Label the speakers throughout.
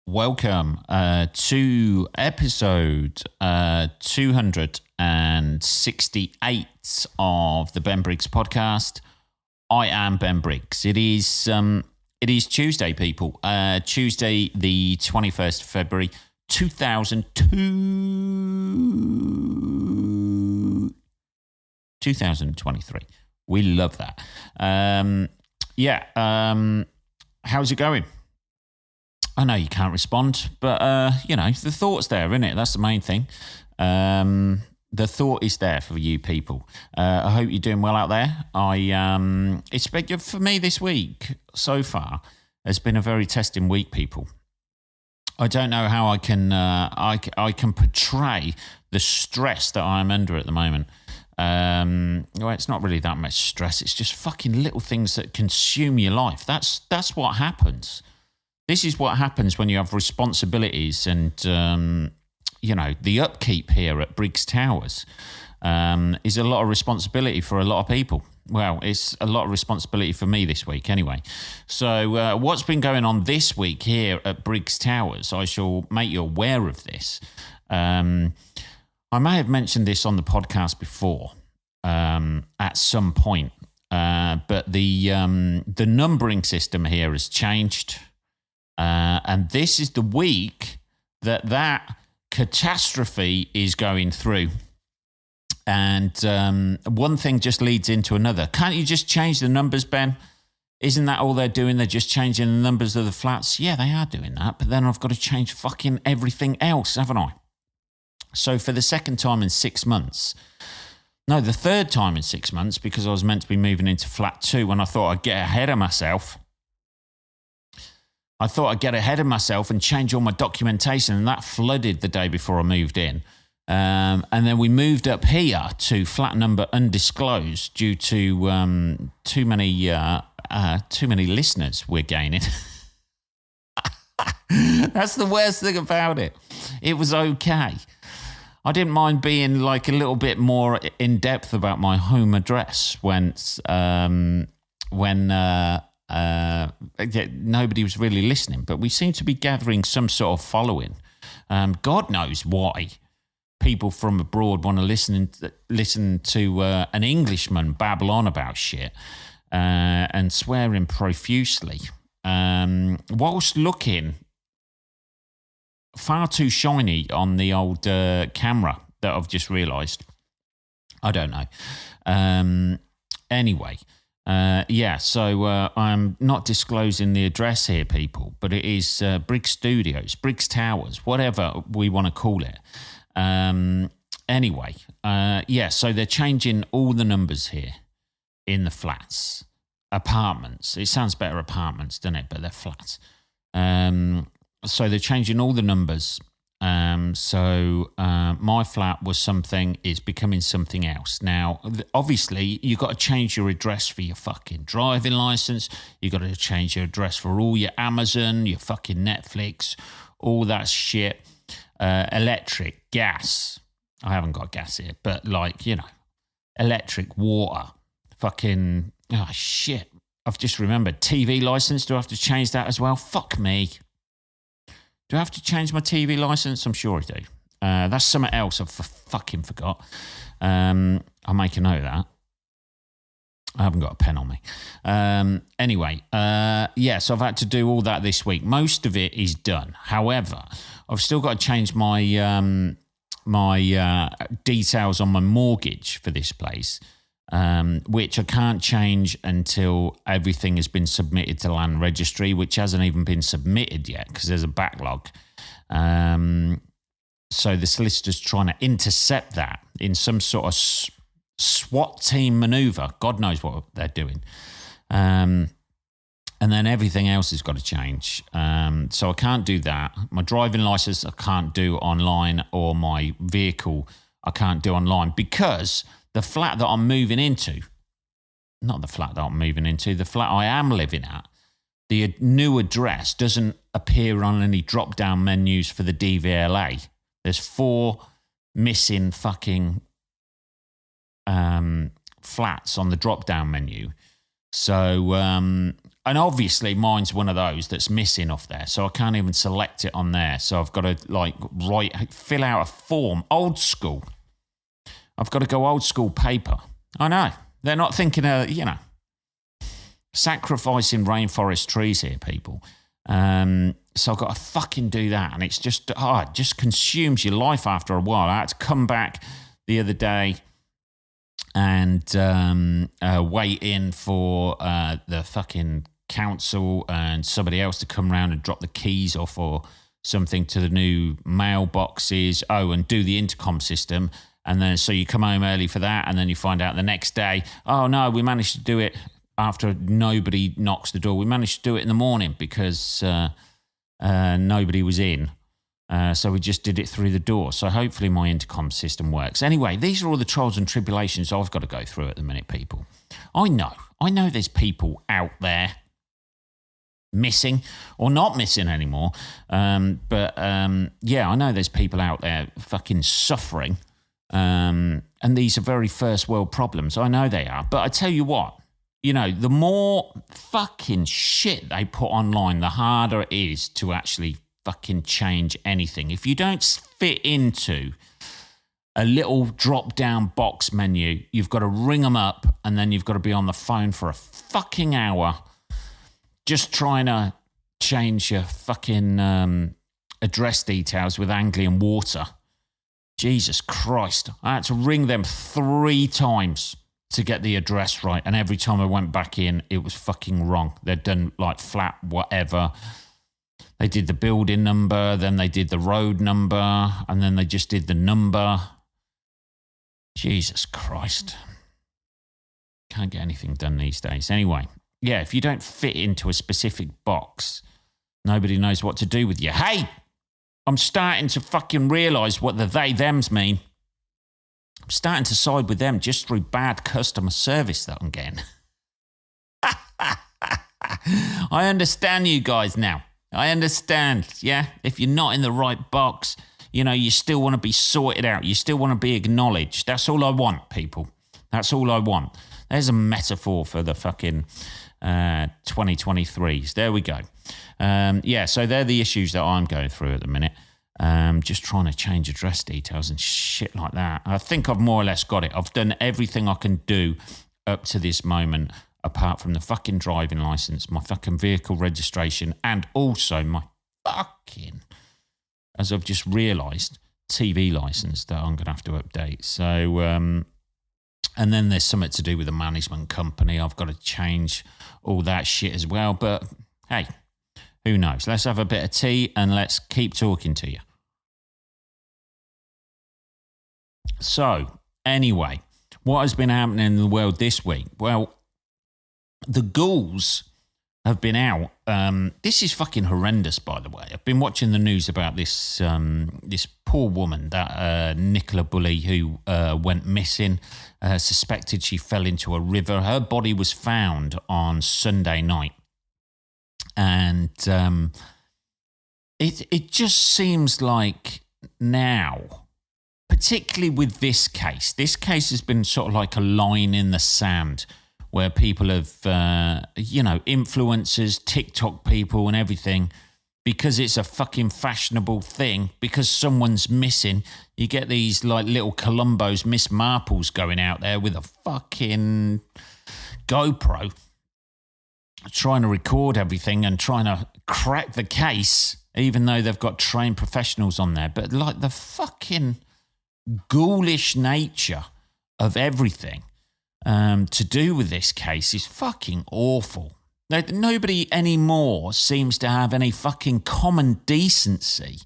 Speaker 1: Welcome to episode 268 of the Ben Briggs podcast. I am Ben Briggs. It is Tuesday, people. Tuesday, the 21st of February, 2023. We love that. How's it going? I know you can't respond, but, the thought's there, isn't it? That's the main thing. The thought is there for you people. I hope you're doing well out there. It's been, for me this week so far has been a very testing week, people. I don't know how I can portray the stress that I'm under at the moment. It's not really that much stress. It's just fucking little things that consume your life. That's what happens. This is what happens when you have responsibilities and, the upkeep here at Briggs Towers is a lot of responsibility for a lot of people. Well, it's a lot of responsibility for me this week anyway. So what's been going on this week here at Briggs Towers, I shall make you aware of this. I may have mentioned this on the podcast before at some point, but the numbering system here has changed. And this is the week that catastrophe is going through. And one thing just leads into another. Can't you just change the numbers, Ben? Isn't that all they're doing? They're just changing the numbers of the flats? Yeah, they are doing that. But then I've got to change fucking everything else, haven't I? So for the second time in 6 months, no, the third time in 6 months, because I was meant to be moving into flat 2 and I thought I'd get ahead of myself. And change all my documentation, and that flooded the day before I moved in. And then we moved up here to flat number undisclosed due to too many listeners we're gaining. That's the worst thing about it. It was okay. I didn't mind being like a little bit more in depth about my home address when nobody was really listening, but we seem to be gathering some sort of following. God knows why people from abroad want to listen to an Englishman babble on about shit and swearing profusely, whilst looking far too shiny on the old camera that I've just realised. I don't know. Anyway. So I'm not disclosing the address here, people, but it is Briggs Studios, Briggs Towers, whatever we want to call it. So they're changing all the numbers here in the flats, apartments. It sounds better apartments, doesn't it? But they're flats. So they're changing all the numbers. My flat was something, is becoming something else. Now, obviously, you've got to change your address for your fucking driving license. You've got to change your address for all your Amazon, your fucking Netflix, all that shit. Electric, gas. I haven't got gas here, but electric, water, fucking, oh shit. I've just remembered, TV license. Do I have to change that as well? Fuck me. Do I have to change my TV license? I'm sure I do. That's something else I've fucking forgot. I'll make a note of that. I haven't got a pen on me. So I've had to do all that this week. Most of it is done. However, I've still got to change my details on my mortgage for this place, which I can't change until everything has been submitted to Land Registry, which hasn't even been submitted yet because there's a backlog. So the solicitor's trying to intercept that in some sort of SWAT team maneuver. God knows what they're doing. And then everything else has got to change. So I can't do that. My driving license I can't do online, or my vehicle I can't do online, because the flat that I'm moving into, not the flat that I'm moving into, the flat I am living at, the new address doesn't appear on any drop-down menus for the DVLA. There's 4 missing fucking flats on the drop-down menu. So And obviously mine's one of those that's missing off there. So I can't even select it on there. So I've got to fill out a form, old school. I've got to go old school paper. I know. They're not thinking of, sacrificing rainforest trees here, people. So I've got to fucking do that. And it's just, it just consumes your life after a while. I had to come back the other day and wait in for the fucking council and somebody else to come around and drop the keys off or something to the new mailboxes. Oh, and do the intercom system. And then so you come home early for that, and then you find out the next day, oh, no, we managed to do it after nobody knocks the door. We managed to do it in the morning because nobody was in. So we just did it through the door. So hopefully my intercom system works. Anyway, these are all the trials and tribulations I've got to go through at the minute, people. I know there's people out there missing or not missing anymore. But I know there's people out there fucking suffering. And these are very first world problems. I know they are. But I tell you what, the more fucking shit they put online, the harder it is to actually fucking change anything. If you don't fit into a little drop-down box menu, you've got to ring them up and then you've got to be on the phone for a fucking hour just trying to change your fucking address details with Anglian Water. Jesus Christ. I had to ring them 3 times to get the address right. And every time I went back in, it was fucking wrong. They'd done like flat whatever. They did the building number, then they did the road number, and then they just did the number. Jesus Christ. Can't get anything done these days. Anyway, yeah, if you don't fit into a specific box, nobody knows what to do with you. Hey, I'm starting to fucking realise what the they-thems mean. I'm starting to side with them just through bad customer service that I'm getting. I understand you guys now. I understand, yeah? If you're not in the right box, you still want to be sorted out. You still want to be acknowledged. That's all I want, people. That's all I want. There's a metaphor for the fucking 2023s. There we go. So they're the issues that I'm going through at the minute. Just trying to change address details and shit like that. I think I've more or less got it. I've done everything I can do up to this moment, apart from the fucking driving license, my fucking vehicle registration, and also my fucking, as I've just realised, TV license that I'm going to have to update. So, and then there's something to do with the management company. I've got to change all that shit as well. But hey, who knows? Let's have a bit of tea and let's keep talking to you. So, anyway, what has been happening in the world this week? Well, the Ghouls have been out. This is fucking horrendous, by the way. I've been watching the news about this this poor woman, that Nicola Bulley, who went missing. Suspected she fell into a river. Her body was found on Sunday night. And it just seems like now, particularly with this case has been sort of like a line in the sand where people have, influencers, TikTok people and everything, because it's a fucking fashionable thing, because someone's missing, you get these like little Columbos, Miss Marples going out there with a fucking GoPro, trying to record everything and trying to crack the case, even though they've got trained professionals on there. But like the fucking ghoulish nature of everything to do with this case is fucking awful. Nobody anymore seems to have any fucking common decency.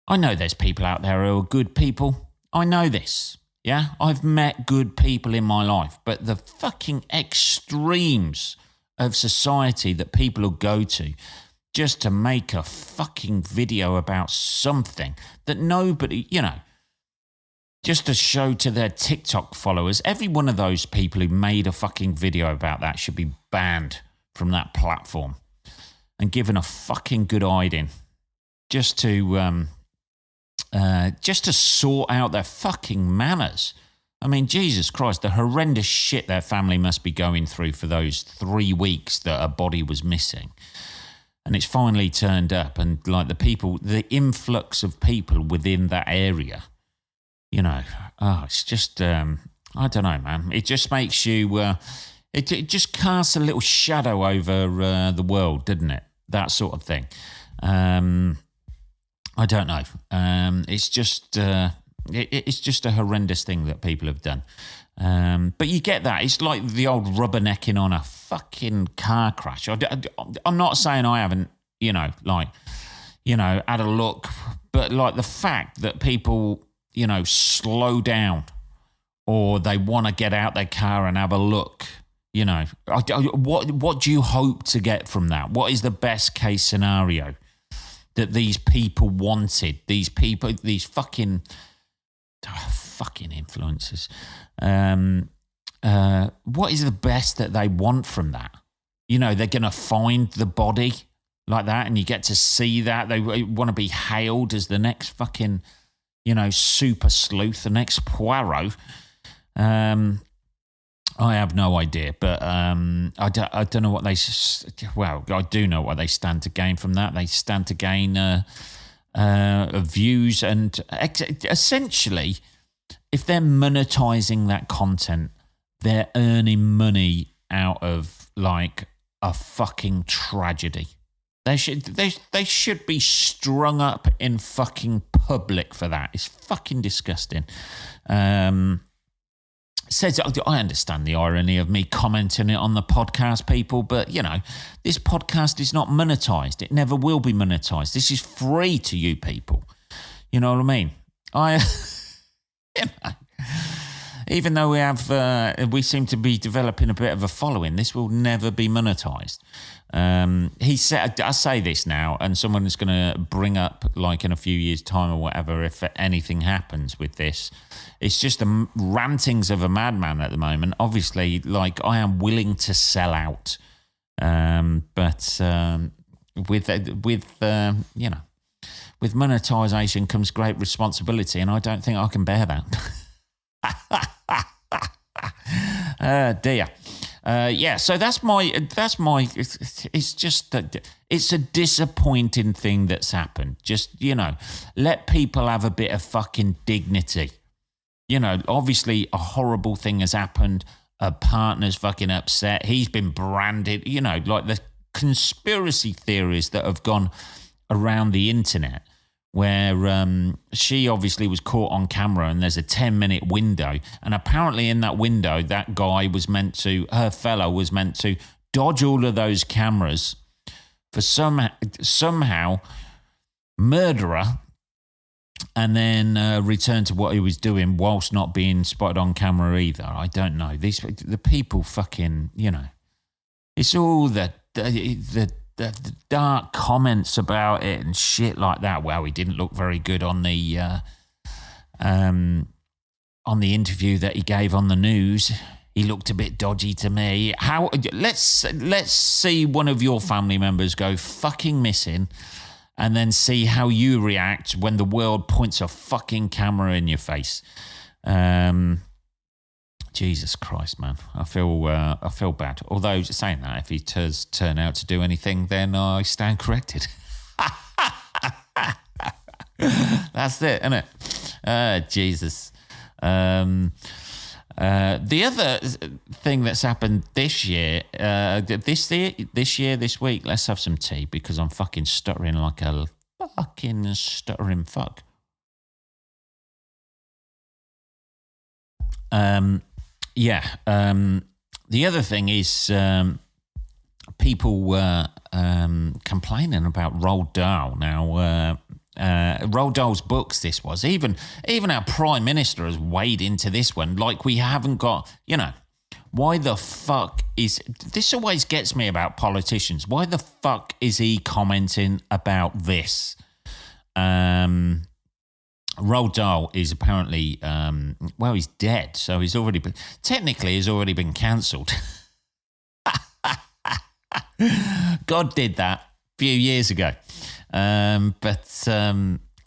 Speaker 1: I know there's people out there who are good people. I know this. Yeah, I've met good people in my life, but the fucking extremes of society that people will go to just to make a fucking video about something that nobody, just to show to their TikTok followers. Every one of those people who made a fucking video about that should be banned from that platform and given a fucking good hiding just to sort out their fucking manners. I mean, Jesus Christ, the horrendous shit their family must be going through for those 3 weeks that a body was missing. And it's finally turned up, and like the influx of people within that area, it's just, I don't know, man. It just makes you, it just casts a little shadow over the world, doesn't it? That sort of thing. I don't know. It's just, it's just a horrendous thing that people have done. But you get that. It's like the old rubbernecking on a fucking car crash. I'm not saying I haven't, had a look, but like the fact that people, slow down or they want to get out their car and have a look, what do you hope to get from that? What is the best case scenario that these people wanted? These fucking influencers. What is the best that they want from that? They're going to find the body like that, and you get to see that. They want to be hailed as the next fucking, super sleuth, the next Poirot. I have no idea, but I don't know what they. Well, I do know what they stand to gain from that. They stand to gain views, and essentially, if they're monetizing that content, they're earning money out of like a fucking tragedy. They should be strung up in fucking public for that. It's fucking disgusting. Says I understand the irony of me commenting it on the podcast, people, but this podcast is not monetized. It never will be monetized. This is free to you people. You know what I mean? Even though we seem to be developing a bit of a following, this will never be monetized. He said, I say this now, and someone is going to bring up, like in a few years' time or whatever, if anything happens with this. It's just the rantings of a madman at the moment. Obviously, like, I am willing to sell out, but with monetization comes great responsibility, and I don't think I can bear that. Dear. So that's my. It's just that it's a disappointing thing that's happened. Just let people have a bit of fucking dignity. Obviously a horrible thing has happened. A partner's fucking upset. He's been branded. Like the conspiracy theories that have gone around the internet, where she obviously was caught on camera, and there's a 10-minute window, and apparently in that window, that guy her fella was meant to dodge all of those cameras for somehow murder her, and then return to what he was doing whilst not being spotted on camera either. I don't know. The people fucking, it's all the dark comments about it and shit like that. Well, he didn't look very good on the interview that he gave on the news. He looked a bit dodgy to me. Let's see one of your family members go fucking missing, and then see how you react when the world points a fucking camera in your face. Jesus Christ, man. I feel bad. Although, saying that, if he does turn out to do anything, then I stand corrected. That's it, isn't it? Jesus. The other thing that's happened this week, let's have some tea, because I'm fucking stuttering like a fucking stuttering fuck. The other thing is people were complaining about Roald Dahl. Now, Roald Dahl's books, this was. Even our Prime Minister has weighed into this one. Like, we haven't got, why the fuck is... This always gets me about politicians. Why the fuck is he commenting about this? Roald Dahl is apparently, he's dead, so he's already been cancelled. God did that a few years ago. But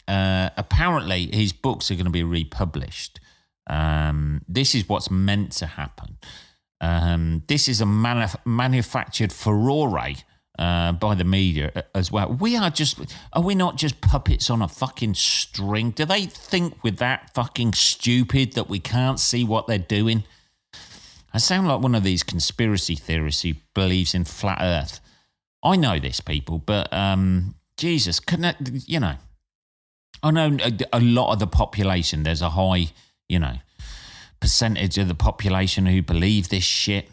Speaker 1: apparently his books are going to be republished. This is what's meant to happen. This is a manufactured furore by the media as well. Are we not just puppets on a fucking string? Do they think we're that fucking stupid that we can't see what they're doing? I sound like one of these conspiracy theorists who believes in flat earth. I know this, people, but Jesus, you know, I know a lot of the population, there's a high, you know, percentage of the population who believe this shit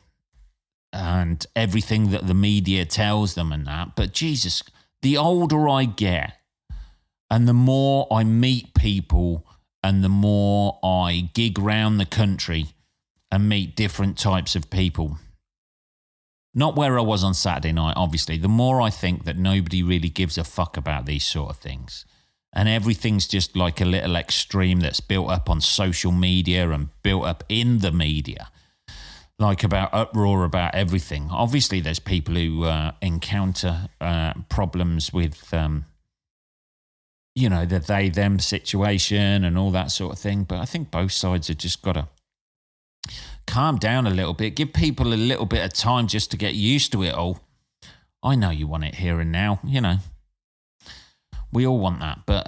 Speaker 1: and everything that the media tells them and that. But Jesus, the older I get and the more I meet people and the more I gig around the country and meet different types of people, not where I was on Saturday night, obviously, the more I think that nobody really gives a fuck about these sort of things. And everything's just like a little extreme that's built up on social media and built up in the media, like about uproar about everything. Obviously, there's people who encounter problems with, you know, the they-them situation and all that sort of thing. But I think both sides have just got to calm down a little bit, give people a little bit of time just to get used to it all. I know you want it here and now, you know. We all want that, but,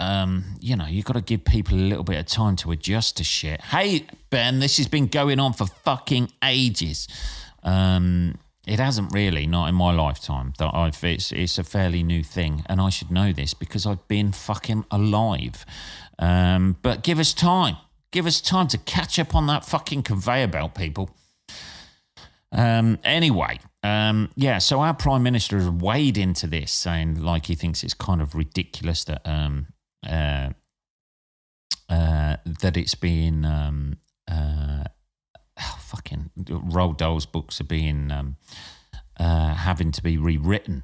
Speaker 1: you know, you've got to give people a little bit of time to adjust to shit. Hey, Ben, this has been going on for fucking ages. It hasn't really, not in my lifetime. It's a fairly new thing, and I should know this because I've been fucking alive. But give us time. Give us time to catch up on that fucking conveyor belt, people. Anyway, so our Prime Minister has weighed into this, saying like he thinks it's kind of ridiculous that that it's being fucking Roald Dahl's books are being having to be rewritten.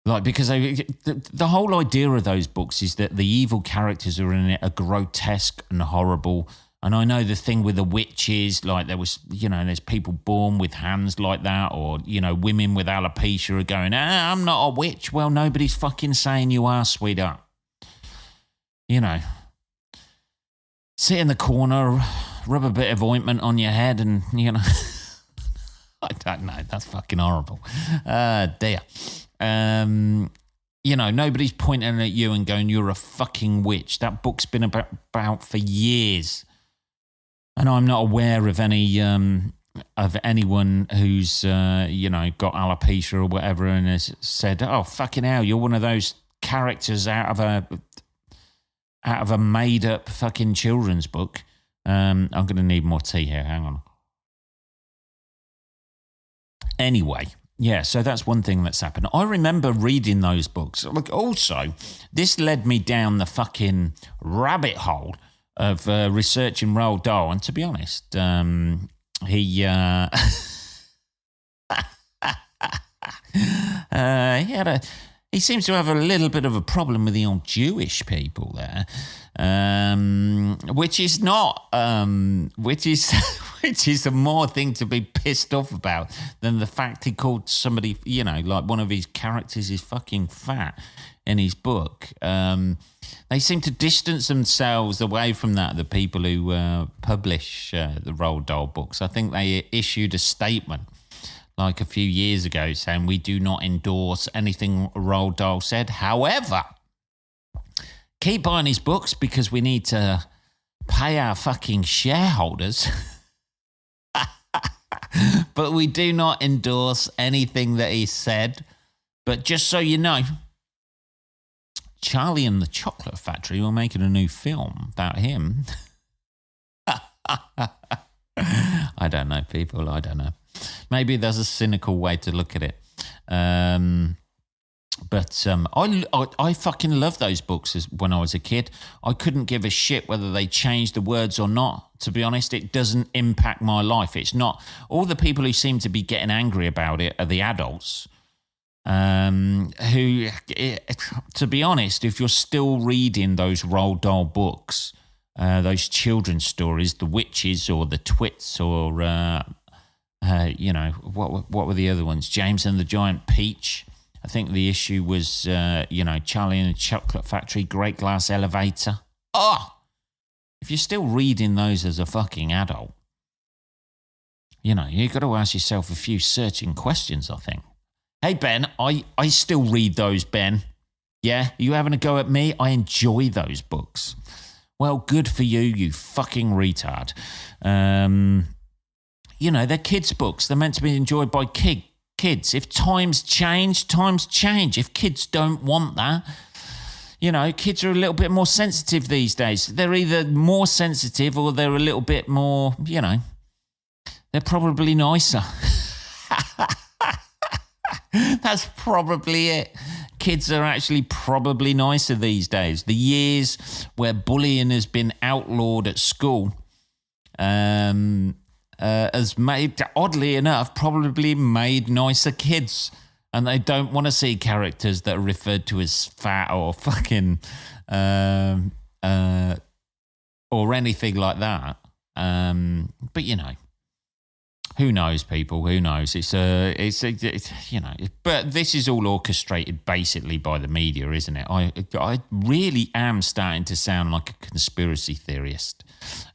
Speaker 1: Like, because the whole idea of those books is that the evil characters are in it are grotesque and horrible. And I know the thing with the witches, like there was, you know, there's people born with hands like that, or, you know, women with alopecia are going, I'm not a witch. Well, nobody's fucking saying you are, sweetheart. You know, sit in the corner, rub a bit of ointment on your head and, you know, I don't know. That's fucking horrible. Dear. You know, nobody's pointing at you and going, you're a fucking witch. That book's been about for years. And I'm not aware of any of anyone who's, you know, got alopecia or whatever and has said, oh, fucking hell, you're one of those characters out of a made-up fucking children's book. I'm going to need more tea here. Hang on. Anyway. Yeah, so that's one thing that's happened. I remember reading those books. Like, also, this led me down the fucking rabbit hole of researching Roald Dahl. And to be honest, he seems to have a little bit of a problem with the old Jewish people there, which is not, which is a more thing to be pissed off about than the fact he called somebody, you know, like one of his characters is fucking fat in his book. They seem to distance themselves away from that, the people who publish the Roald Dahl books. I think they issued a statement like a few years ago saying we do not endorse anything Roald Dahl said. However, keep buying his books because we need to pay our fucking shareholders. But we do not endorse anything that he said. But just so you know, Charlie and the Chocolate Factory were making a new film about him. I don't know, people. I don't know. Maybe there's a cynical way to look at it. But I fucking loved those books when I was a kid. I couldn't give a shit whether they changed the words or not. To be honest, it doesn't impact my life. It's not. All the people who seem to be getting angry about it are the adults. Who, to be honest, if you're still reading those Roald Dahl books, those children's stories, the witches or the twits or, you know, what were the other ones? James and the Giant Peach. I think the issue was, you know, Charlie and the Chocolate Factory, Great Glass Elevator. Oh, if you're still reading those as a fucking adult, you've got to ask yourself a few searching questions, I think. Hey, Ben, I still read those, Ben. Yeah? Are you having a go at me? I enjoy those books. Well, good for you, you fucking retard. They're kids' books. They're meant to be enjoyed by kids. If times change, times change. If kids don't want that, kids are a little bit more sensitive these days. They're either more sensitive or they're a little bit more, they're probably nicer. That's probably it. Kids are actually probably nicer these days. The years where bullying has been outlawed at school has made, oddly enough, probably made nicer kids. And they don't want to see characters that are referred to as fat or fucking or anything like that. But who knows, people? Who knows? It's But this is all orchestrated basically by the media, isn't it? I really am starting to sound like a conspiracy theorist,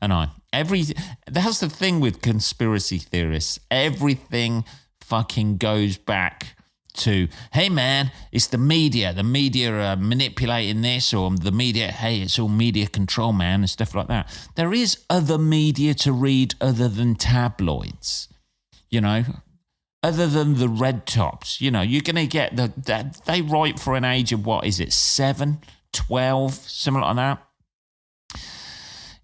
Speaker 1: and that's the thing with conspiracy theorists. Everything fucking goes back to, hey man, it's the media. The media are manipulating this, or the media, hey, it's all media control, man, and stuff like that. There is other media to read other than tabloids, other than the red tops. You're going to get that they write for an age of, what is it, 7, 12, something like that.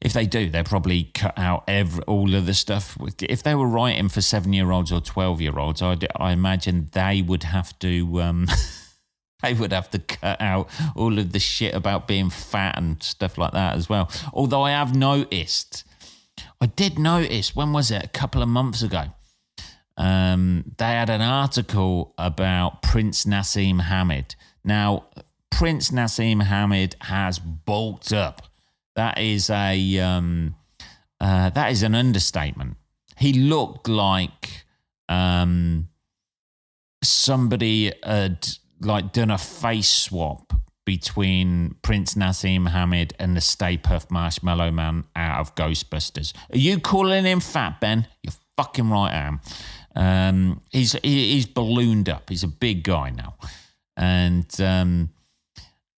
Speaker 1: If they do, they'll probably cut out all of the stuff. If they were writing for 7-year-olds or 12-year-olds, I imagine they would have to they would have to cut out all of the shit about being fat and stuff like that as well. Although I did notice, when was it? A couple of months ago, they had an article about Prince Nassim Hamid. Now, Prince Nassim Hamid has bulked up. That is an understatement. He looked like somebody had done a face swap between Prince Nassim Hamid and the Stay Puft Marshmallow Man out of Ghostbusters. Are you calling him fat, Ben? You're fucking right, I am. He's ballooned up. He's a big guy now, and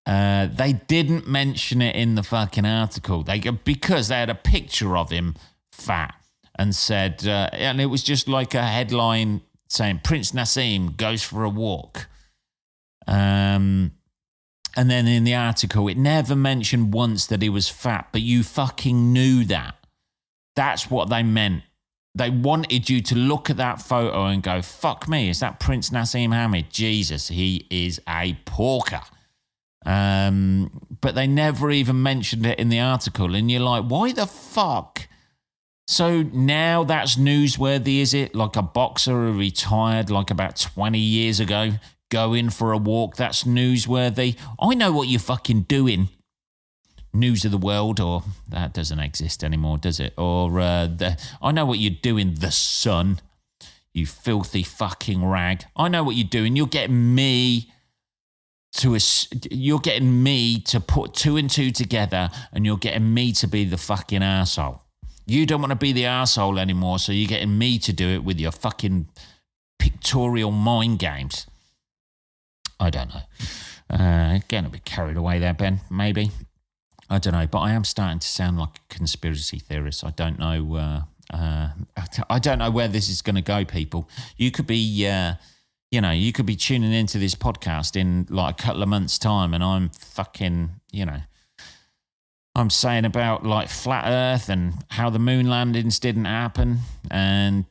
Speaker 1: they didn't mention it in the fucking article. Because they had a picture of him fat and said, and it was just like a headline saying Prince Nassim goes for a walk. And then in the article, it never mentioned once that he was fat, but you fucking knew that. That's what they meant. They wanted you to look at that photo and go, fuck me, is that Prince Nassim Hamid? Jesus, he is a porker. But they never even mentioned it in the article. And you're like, why the fuck? So now that's newsworthy, is it? Like a boxer who retired like about 20 years ago, going for a walk, that's newsworthy. I know what you're fucking doing. News of the World, or that doesn't exist anymore, does it? Or I know what you're doing, The Sun, you filthy fucking rag. I know what you're doing. You're getting me to put 2 and 2 together, and you're getting me to be the fucking arsehole. You don't want to be the arsehole anymore, so you're getting me to do it with your fucking pictorial mind games. I don't know. Getting a bit carried away there, Ben, maybe. I don't know, but I am starting to sound like a conspiracy theorist. I don't know. I don't know where this is going to go, people. You could be, you could be tuning into this podcast in like a couple of months' time, and I'm fucking, I'm saying about like flat Earth and how the moon landings didn't happen, and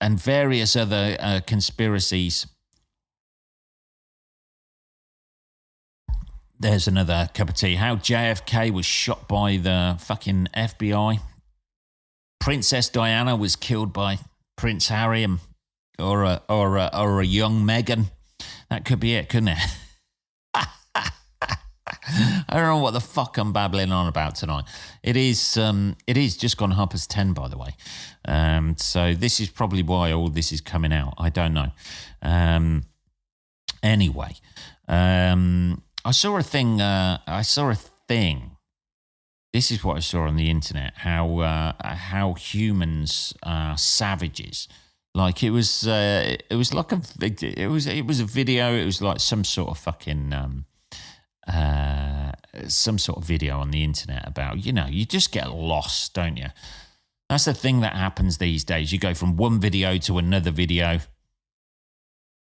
Speaker 1: various other conspiracies. There's another cup of tea. How JFK was shot by the fucking FBI. Princess Diana was killed by Prince Harry, or a young Meghan. That could be it, couldn't it? I don't know what the fuck I'm babbling on about tonight. It is just gone 10:30, by the way. So this is probably why all this is coming out. I don't know. Anyway. I saw a thing This is what I saw on the internet. How humans are savages. Like it was like it was a video. It was like some sort of fucking some sort of video on the internet about, you just get lost, don't you? That's the thing that happens these days. You go from one video to another video,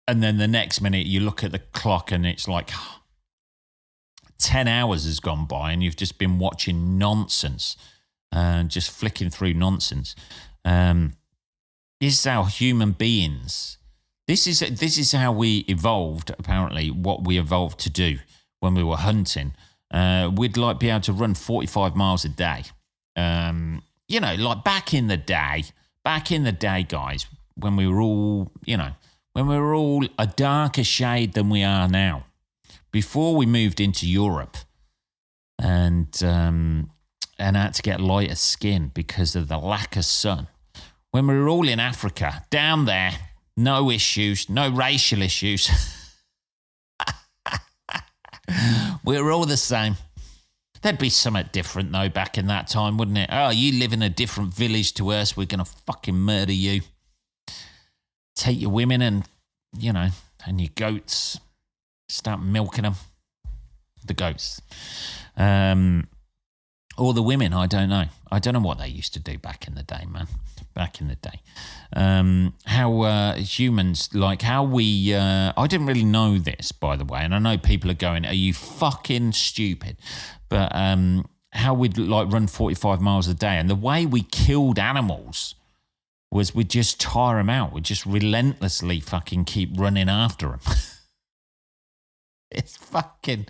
Speaker 1: and then the next minute you look at the clock and it's like 10 hours has gone by and you've just been watching nonsense, just flicking through nonsense. This is how human beings, this is how we evolved, apparently, what we evolved to do when we were hunting. We'd like be able to run 45 miles a day. Like back in the day, guys, when we were all, a darker shade than we are now. Before we moved into Europe and had to get lighter skin because of the lack of sun. When we were all in Africa, down there, no issues, no racial issues. We were all the same. There'd be something different, though, back in that time, wouldn't it? Oh, you live in a different village to us, we're going to fucking murder you. Take your women and your goats. Start milking them. The goats. Or the women, I don't know. I don't know what they used to do back in the day, man. Back in the day. How humans, like how we... I didn't really know this, by the way, and I know people are going, are you fucking stupid? But how we'd like run 45 miles a day, and the way we killed animals was we'd just tire them out. We'd just relentlessly fucking keep running after them. It's fucking...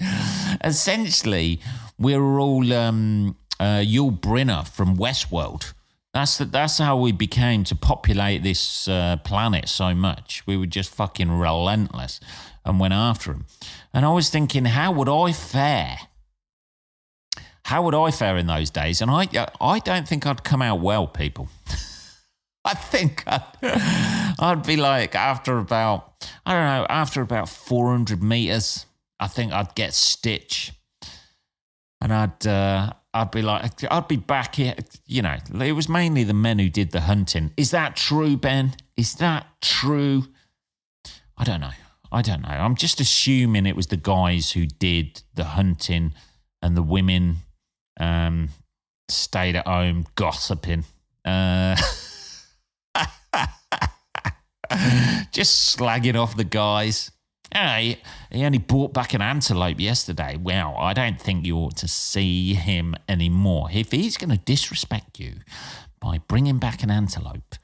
Speaker 1: Essentially, we're all Yul Brynner from Westworld. That's how we became to populate this planet so much. We were just fucking relentless and went after him. And I was thinking, how would I fare? How would I fare in those days? And I don't think I'd come out well, people. I think I'd be like, after about 400 meters, I think I'd get stitch. And I'd be like, I'd be back here. It was mainly the men who did the hunting. Is that true, Ben? Is that true? I don't know. I'm just assuming it was the guys who did the hunting and the women stayed at home gossiping. Just slagging off the guys. Hey, he only brought back an antelope yesterday. Well, I don't think you ought to see him anymore. If he's going to disrespect you by bringing back an antelope,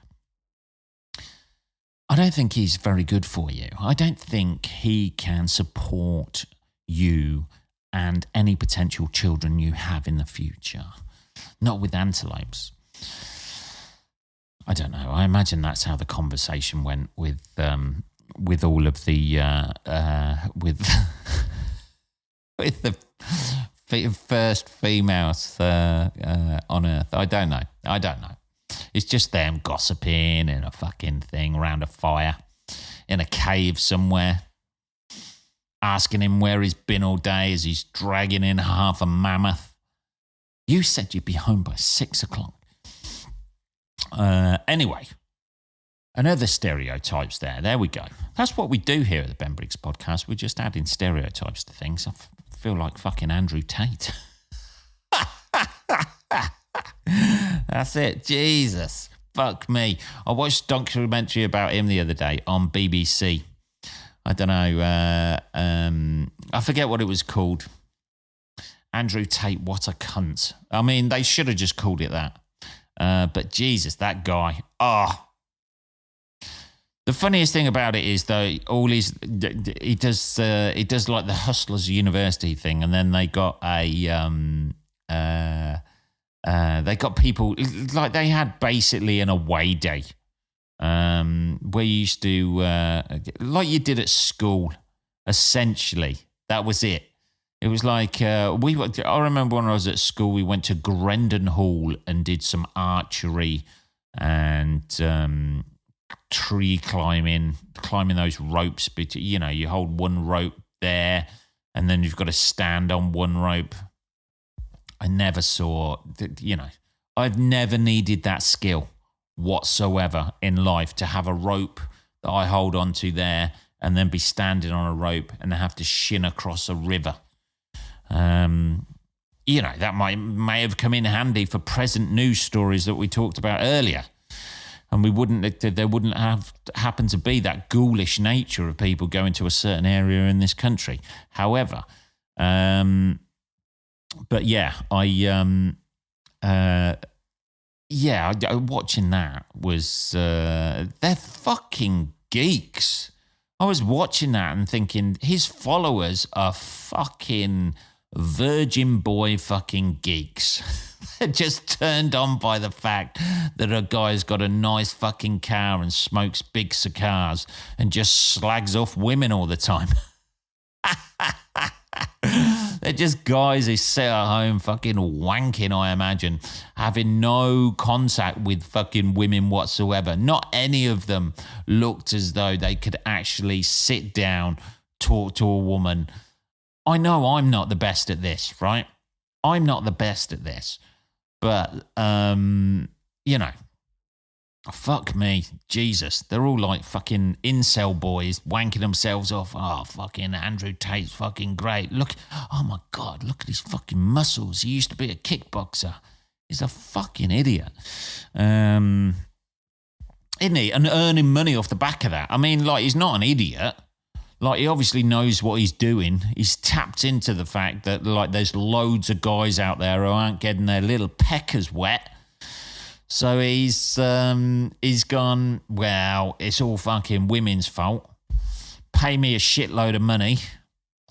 Speaker 1: I don't think he's very good for you. I don't think he can support you and any potential children you have in the future. Not with antelopes. I don't know. I imagine that's how the conversation went with all of the with the first females on Earth. I don't know. It's just them gossiping in a fucking thing around a fire in a cave somewhere, asking him where he's been all day as he's dragging in half a mammoth. You said you'd be home by 6 o'clock. Anyway, another stereotypes there. There we go. That's what we do here at the Ben Briggs podcast. We're just adding stereotypes to things. I feel like fucking Andrew Tate. That's it. Jesus. Fuck me. I watched a documentary about him the other day on BBC. I don't know. I forget what it was called. Andrew Tate, what a cunt. I mean, they should have just called it that. But Jesus, that guy. Oh. The funniest thing about it is though, he does like the Hustlers University thing, and then they got they got people like they had basically an away day, where you used to like you did at school. Essentially, that was it. It was like I remember when I was at school, we went to Grendon Hall and did some archery and tree climbing those ropes. But you hold one rope there, and then you've got to stand on one rope. I never saw, I've never needed that skill whatsoever in life to have a rope that I hold onto there and then be standing on a rope and have to shin across a river. That may have come in handy for present news stories that we talked about earlier. And there wouldn't have happened to be that ghoulish nature of people going to a certain area in this country. However, watching that was, they're fucking geeks. I was watching that and thinking his followers are fucking virgin boy fucking geeks. They're just turned on by the fact that a guy's got a nice fucking car and smokes big cigars and just slags off women all the time. They're just guys who sit at home fucking wanking, I imagine, having no contact with fucking women whatsoever. Not any of them looked as though they could actually sit down, talk to a woman. I know I'm not the best at this, right? I'm not the best at this. But, fuck me, Jesus. They're all like fucking incel boys wanking themselves off. Oh, fucking Andrew Tate's fucking great. Look, oh my God, look at his fucking muscles. He used to be a kickboxer. He's a fucking idiot. Isn't he? And earning money off the back of that. I mean, like, he's not an idiot. Like, he obviously knows what he's doing. He's tapped into the fact that, like, there's loads of guys out there who aren't getting their little peckers wet. So he's gone, well, it's all fucking women's fault. Pay me a shitload of money,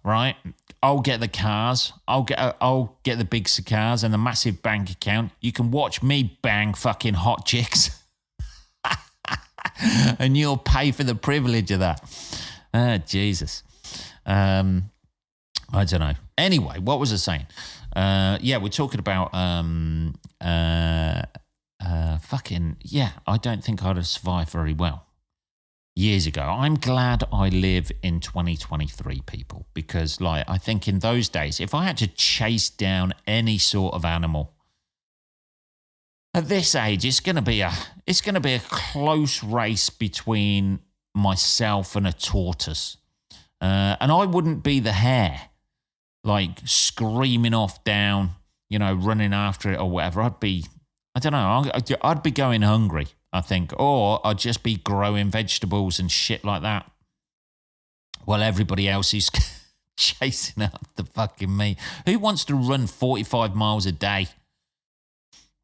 Speaker 1: right? I'll get the cars. I'll get the big cigars and the massive bank account. You can watch me bang fucking hot chicks. And you'll pay for the privilege of that. Jesus. I don't know. Anyway, what was I saying? We're talking about I don't think I'd have survived very well years ago. I'm glad I live in 2023, people, because like I think in those days, if I had to chase down any sort of animal at this age, it's going to be a close race between myself and a tortoise. And I wouldn't be the hare, like screaming off down, running after it or whatever. I'd be going hungry, I think, or I'd just be growing vegetables and shit like that while everybody else is chasing after fucking me. Who wants to run 45 miles a day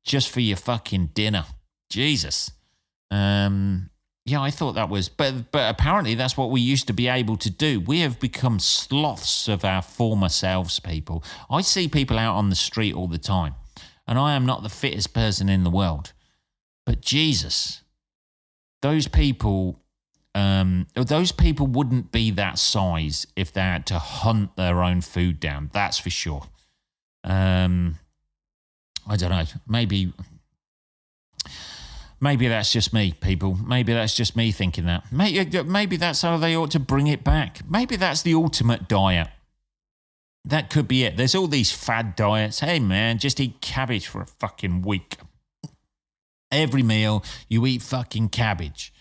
Speaker 1: just for your fucking dinner? Jesus. I thought that was, but apparently that's what we used to be able to do. We have become sloths of our former selves, people. I see people out on the street all the time, and I am not the fittest person in the world. But Jesus, those people wouldn't be that size if they had to hunt their own food down. That's for sure. I don't know. Maybe that's just me, people. Maybe that's just me thinking that. Maybe that's how they ought to bring it back. Maybe that's the ultimate diet. That could be it. There's all these fad diets. Hey, man, just eat cabbage for a fucking week. Every meal, you eat fucking cabbage.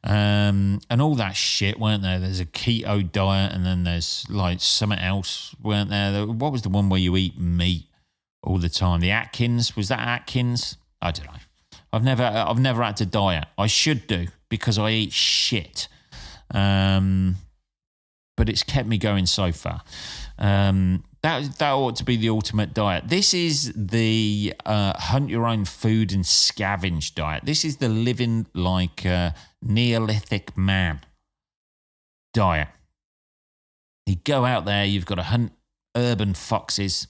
Speaker 1: And all that shit, weren't there? There's a keto diet, and then there's like something else, weren't there? What was the one where you eat meat all the time? The Atkins? Was that Atkins? I don't know. I've never had to diet. I should do because I eat shit. But it's kept me going so far. That ought to be the ultimate diet. This is the hunt your own food and scavenge diet. This is the living like a Neolithic man diet. You go out there, you've got to hunt urban foxes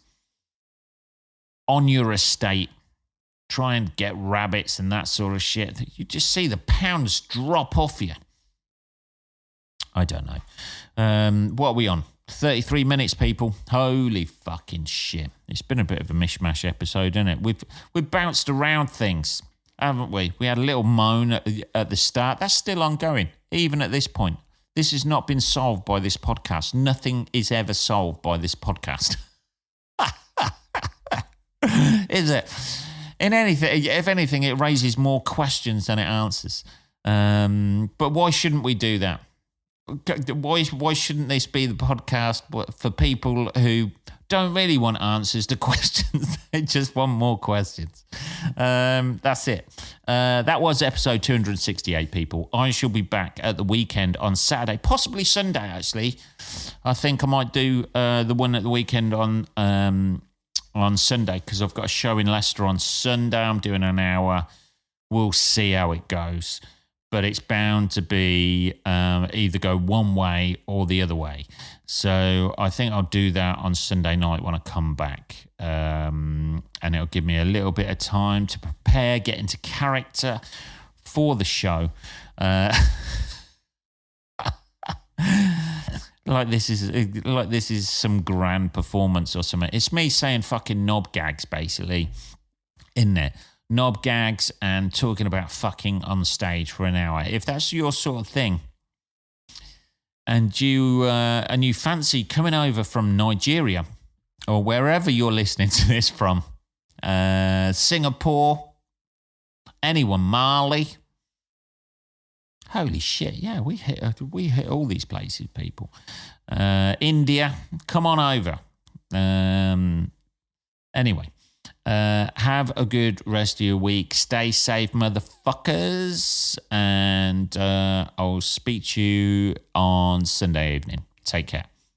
Speaker 1: on your estate, try and get rabbits and that sort of shit. You just see the pounds drop off you. I don't know. What are we on? 33 minutes, people. Holy fucking shit. It's been a bit of a mishmash episode, isn't it? We've bounced around things, haven't we? We had a little moan at the start. That's still ongoing, even at this point. This has not been solved by this podcast. Nothing is ever solved by this podcast. Is it? In anything, if anything, it raises more questions than it answers. But why shouldn't we do that? Why shouldn't this be the podcast for people who don't really want answers to questions? They just want more questions. That's it. That was episode 268, people. I shall be back at the weekend on Saturday, possibly Sunday, actually. I think I might do the one at the weekend on Sunday, because I've got a show in Leicester on Sunday. I'm doing an hour. We'll see how it goes. But it's bound to be either go one way or the other way. So I think I'll do that on Sunday night when I come back. And it'll give me a little bit of time to prepare, get into character for the show. Like this is some grand performance or something. It's me saying fucking knob gags, basically, in there. Knob gags and talking about fucking on stage for an hour. If that's your sort of thing, and you fancy coming over from Nigeria or wherever you're listening to this from, Singapore, anyone, Mali. Holy shit! Yeah, we hit all these places, people. India, come on over. Anyway. Have a good rest of your week. Stay safe, motherfuckers. And I'll speak to you on Sunday evening. Take care.